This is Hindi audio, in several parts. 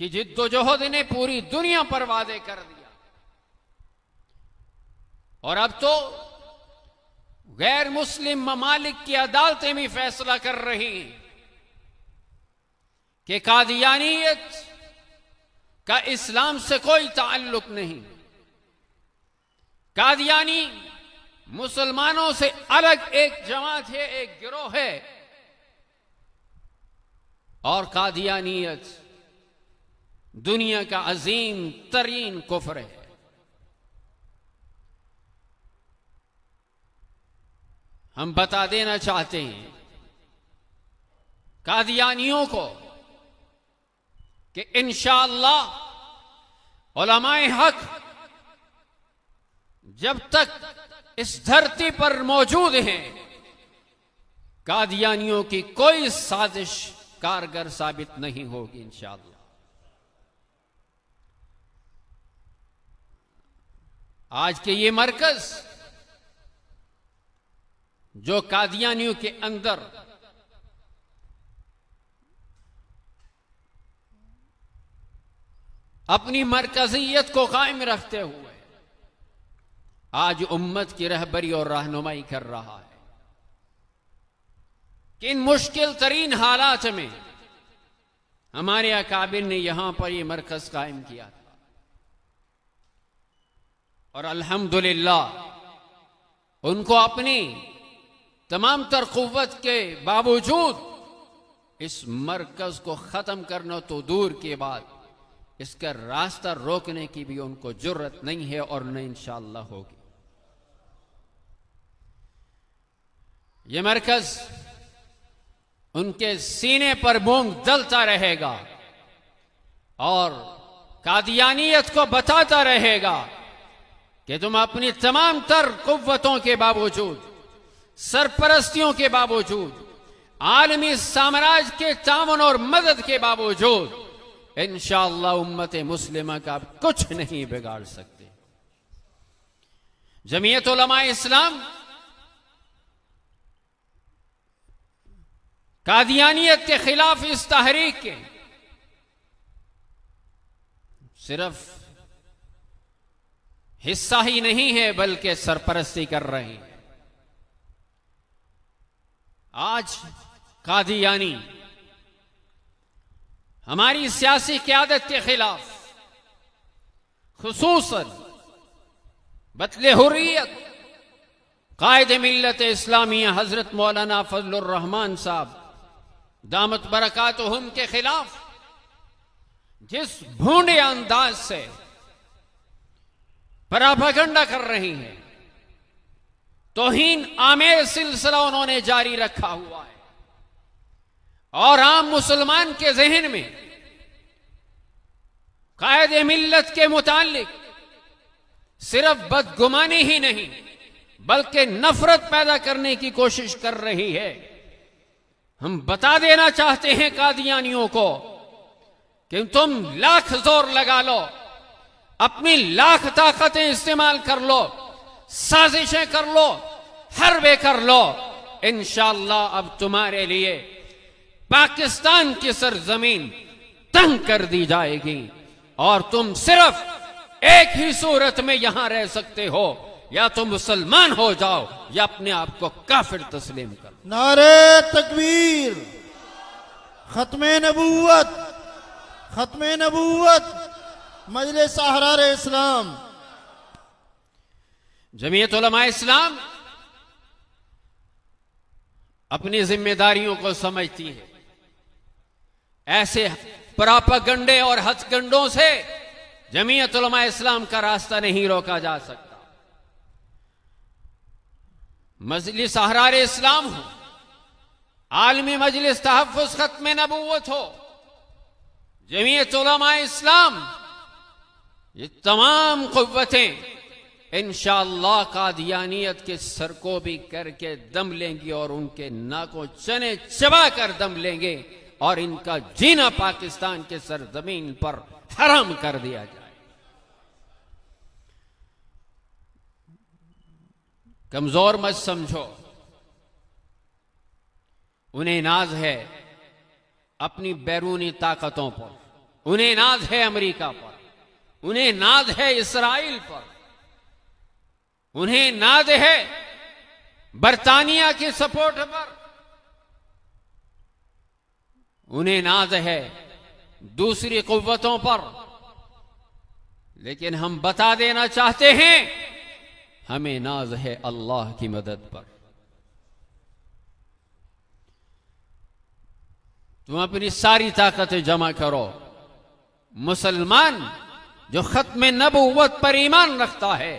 कि जिद्दोजहद ने पूरी दुनिया पर वादे कर दिया और अब तो गैर मुस्लिम ममालिक की अदालतें भी फैसला कर रही हैं कि कादियानियत का इस्लाम से कोई ताल्लुक नहीं। कादियानी मुसलमानों से अलग एक जमात है, एक गिरोह है और कादियानियत दुनिया का अजीम तरीन कुफ्र है। हम बता देना चाहते हैं कादियानियों को कि इंशाअल्लाह उलमाए हक जब तक इस धरती पर मौजूद हैं, कादियानियों की कोई साजिश कारगर साबित नहीं होगी इंशाअल्लाह। आज के ये मरकज जो कादियानियों के अंदर अपनी मरकजियत को कायम रखते हुए आज उम्मत की रहबरी और रहनुमाई कर रहा है कि इन मुश्किल तरीन हालात में हमारे अकाबिर ने यहां पर यह मरकज कायम किया था और अल्हम्दुलिल्लाह उनको अपनी तमाम तर कुव्वत के बावजूद इस मरकज को खत्म करना तो दूर के बाद इसका रास्ता रोकने की भी उनको जुर्रत नहीं है और न इंशाअल्लाह होगी। ये मरकज उनके सीने पर मूंग दलता रहेगा और कादियानियत को बताता रहेगा कि तुम अपनी तमाम तर कुव्वतों के बावजूद, सरपरस्तियों के बावजूद, आलमी साम्राज्य के तावन और मदद के बावजूद इंशाअल्लाह उम्मत मुस्लिमा का कुछ नहीं बिगाड़ सकते। जमीयत उलमाए इस्लाम कादियानियत के खिलाफ इस तहरीक के सिर्फ हिस्सा ही नहीं है बल्कि सरपरस्ती कर रहे हैं। आज कादियानी हमारी सियासी क़यादत के खिलाफ, खुसूसन बतले हुर्रियत कायद मिल्लत इस्लामिया हजरत मौलाना फजलुर रहमान साहब दामत बरकातुहुम के खिलाफ जिस भूंडे अंदाज से प्रोपेगेंडा कर रही है, तौहीन आमेर सिलसिला उन्होंने जारी रखा हुआ है और आम मुसलमान के जहन में कायद मिल्लत के मुतालिक सिर्फ बदगुमानी ही नहीं बल्कि नफरत पैदा करने की कोशिश कर रही है। हम बता देना चाहते हैं कादियानियों को कि तुम लाख जोर लगा लो, अपनी लाख ताकतें इस्तेमाल कर लो, साजिशें कर लो, हरबे कर लो, इंशाअल्लाह अब तुम्हारे लिए पाकिस्तान की सरजमीन तंग कर दी जाएगी और तुम सिर्फ एक ही सूरत में यहां रह सकते हो, या तो मुसलमान हो जाओ या अपने आप को काफिर तस्लीम करो। नारे तकबीर, खत्मे नबूवत, खत्मे नबूवत, मजलिस अहरार इस्लाम। जमीयत उलमा इस्लाम अपनी जिम्मेदारियों को समझती है। ऐसे प्रोपेगेंडे और हथकंडों से जमीयत उलमा इस्लाम का रास्ता नहीं रोका जा सकता। मजलिस अहरार इस्लाम हो, आलमी मजलिस तहफ़्फ़ुज़ खत्मे नबूवत हो, जमीयत उलमा इस्लाम, ये तमाम कुव्वतें इंशाअल्लाह कादियानियत के सर को भी करके दम लेंगी और उनके नाकों चने चबा कर दम लेंगे और इनका जीना पाकिस्तान के सरजमीन पर हराम कर दिया जाए। कमजोर मत समझो, उन्हें नाज है अपनी बैरूनी ताकतों पर, उन्हें नाज है अमेरिका पर, उन्हें नाज है इसराइल पर, उन्हें नाज है बरतानिया के सपोर्ट पर, उन्हें नाज है दूसरी कुव्वतों पर। लेकिन हम बता देना चाहते हैं, हमें नाज है अल्लाह की मदद पर। तुम अपनी सारी ताकतें जमा करो। मुसलमान जो खत्म नबुव्वत पर ईमान रखता है,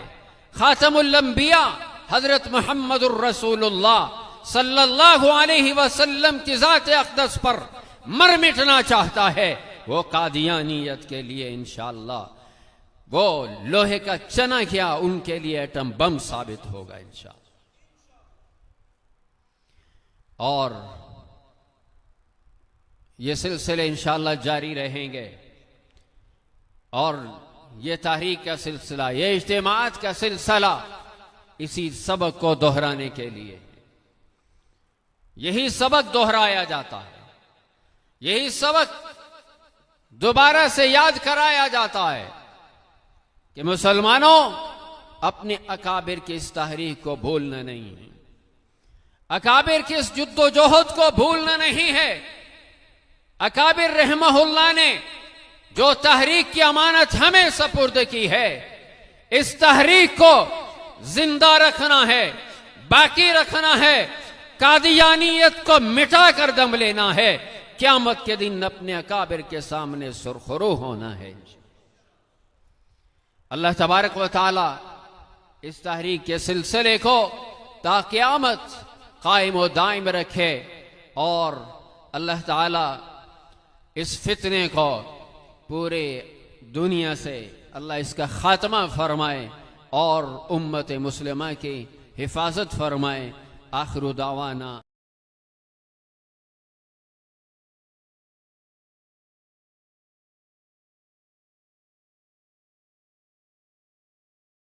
खातमुल अंबिया हजरत मुहम्मदुर रसूलुल्लाह सल्लल्लाहु अलैहि वसल्लम की जात अक़दस पर मर मिटना चाहता है, वो कादियानियत के लिए इंशाअल्लाह वो लोहे का चना क्या उनके लिए एटम बम साबित होगा इंशाअल्लाह। और ये सिलसिले इंशाअल्लाह जारी रहेंगे। और ये तहरीक का सिलसिला, ये इज्तिमाअत का सिलसिला इसी सबक को दोहराने के लिए, यही सबक दोहराया जाता है, यही सबक दोबारा से याद कराया जाता है कि मुसलमानों अपने अकाबिर की इस तहरीक को भूलना नहीं है, अकाबिर की इस जुद्दोजहद को भूलना नहीं है। अकाबिर रहमहुल्लाह ने जो तहरीक की अमानत हमें सपुर्द की है, इस तहरीक को जिंदा रखना है, बाकी रखना है, कादियानियत को मिटा कर दम लेना है, क़यामत के दिन अपने अकाबिर के सामने सुरखरू होना है। अल्लाह तबारक व तआला इस तहरीक के सिलसिले को ता क़यामत कायम व दायम रखे और अल्लाह ताला इस फितने को पूरे दुनिया से अल्लाह इसका खात्मा फरमाए और उम्मत मुस्लिमा की हिफाजत फरमाए। आखिर दावाना।